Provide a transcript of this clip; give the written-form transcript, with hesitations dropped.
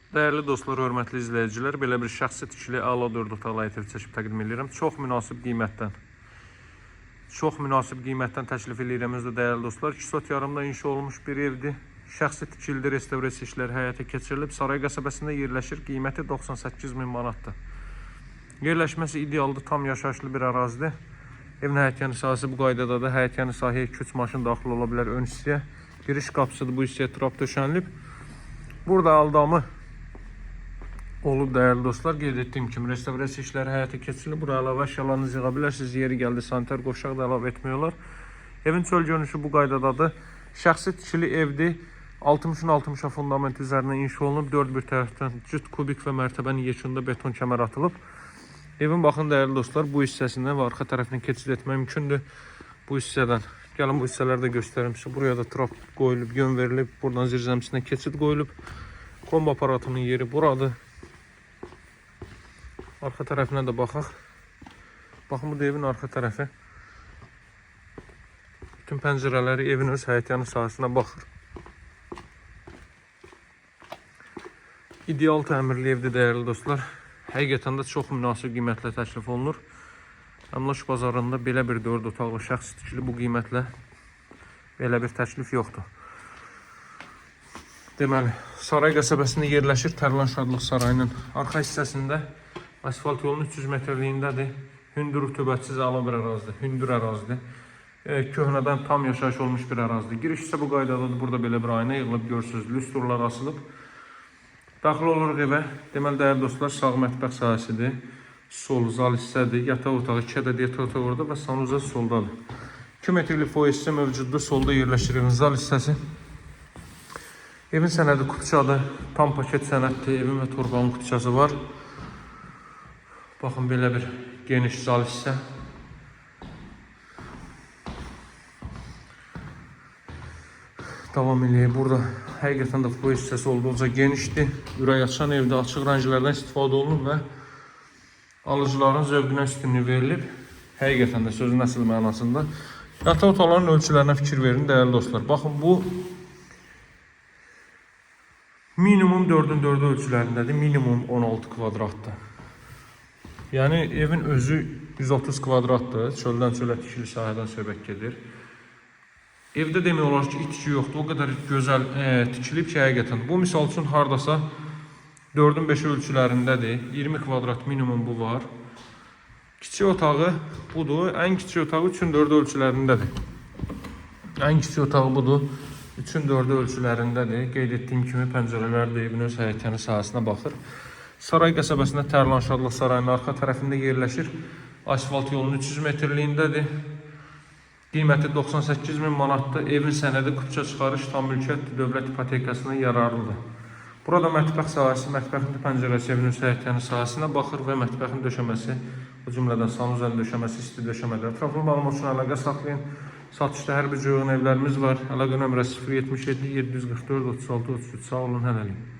Değerli dostlar, hörmətli izləyicilər, belə bir şəxsi tikili ala 4 otaqlı ev çəkib təqdim edirəm. Çox münasib qiymətdən təklif edirəm özü dəyərli dostlar. 2 sot yarımda inşa olmuş bir evdir. Şəxsi tikilidir, restavrasiya işləri həyata keçirilib. Saray qəsəbəsində yerləşir. Qiyməti 98 min manatdır. Yerləşməsi idealdır, tam yaşayışlı bir ərazidir. Evin həyətyanı sahəsi bu qaydadadır. Həyətyanı sahəyə 2-3 maşın daxil ola bilər ön hissəyə. Giriş qapısıdır, bu hissəyə trap döşənilib. Burada aldamı olub dəyərli dostlar. Qeyd etdiyim kimi restavrasiya işləri həyata keçirilir. Buraya əlavə əşyalarınızı yığa bilərsiniz. Yeri gəldi sanitar qoşaq da əlavə etmək olar. Evin çöl görünüşü bu qaydadadır. Şəxsi tikili evdir. 60'ın 60'a fundament üzərinə inşa olunub. 4 bir tərəfdən cüt kubik və mərtəbənin yekunda beton kəmər atılıb. Evin baxın dəyərli dostlar, bu hissəsindən və arxa tərəfindən keçid etmək mümkündür. Bu hissədən. Gəlin bu hissələri də göstərim sizə. Buraya da trap qoyulub, yön verilib. Buradan zirzəmisindən keçid qoyulub. Kombi aparatının yeri buradır. Arxa tərəfinə də baxaq. Baxın, bu da evin arxa tərəfi. Bütün pəncərələri evin öz həyətyanı sahəsinə baxır. İdeal təmirli evdir dəyərli dostlar. Həqiqətən də çox münasib qiymətlə təklif olunur. Əmlak bazarında belə bir 4 otaqlı şəxsi tikili bu qiymətlə belə bir təklif yoxdur. Deməli, Saray qəsəbəsində yerləşir. Tərlan Şadlıq Sarayının arxa hissəsində asfalt yolunun 300 metrliyindədir. Hündür rütubətsiz ala bir ərazidir. Hündür ərazidir. Köhnədən tam yaşayış olmuş bir ərazidir. Giriş isə bu qaydadadır. Burada belə bir ayna yığılıb görürsünüz. Lüstrlar asılıb. Daxil oluruq evə. Deməli, dəyərli dostlar, sağ mətbəx sahəsidir. Sol zal hissədir. Yataq otağı, 2 ədəd yataq otağı orada və sanuza soldadır. 2 metrlik foyesi mövcuddur. Solda yerləşir evin zal hissəsi. Evin sənədi kutuçadır. Tam paket sənəddir. Evin və torbanın kutuçası var. Baxın, belə bir geniş zal hissə. Davam eləyək. Burada həqiqətən də bu hissəsi olduqca genişdir. Ürək açan evdə açıq rənglərdən istifadə olunub və alıcıların zövqünə üstünlük verilib. Həqiqətən də sözün əsl mənasında. Yataq otaqlarının ölçülərinə fikir verin dəyərli dostlar. Baxın, bu minimum 4'ün 4'ü ölçülərindədir. Minimum 16 kvadratdır. Yəni evin özü 130 kvadratdır. Çöldən çölə tikili sahədən söhbət gedir. Evdə demək olar ki, itki yoxdur. O qədər gözəl tikilib ki, həqiqətən. Bu misal üçün hardasa 4'ün 5'i ölçülərindədir. 20 kvadrat minimum bu var. Kiçik otağı budur. Ən kiçik otağı 3'ün 4'ü ölçülərindədir. Ən kiçik otağı budur. 3'ün 4'ü ölçülərindədir. Qeyd etdiyim kimi pəncərələr də evin öz həyətyanı sahəsinə baxır. Saray qəsəbəsində Tərlan Şadlıq Sarayının arxa tərəfində yerləşir. Asfalt yolunun 300 metrliyindədir. Qiyməti 98 min manatdır. Evin sənədi kupça çıxarış tam mülkiyyətdir. Dövlət ipotekasına yararlıdır. Burada mətbəx sahəsi, mətbəxin pəncərəsi evin öz həyətyanı sahəsinə baxır və mətbəxin döşəməsi, o cümlədən sanuzənin döşəməsi, isti döşəmədir. Ətraflı məlumat üçün əlaqə saxlayın. Satışda hər bir cığın evlərimiz var. Əlaqə nömrəsi 077 744 36 33. Sağ olun, hələlik.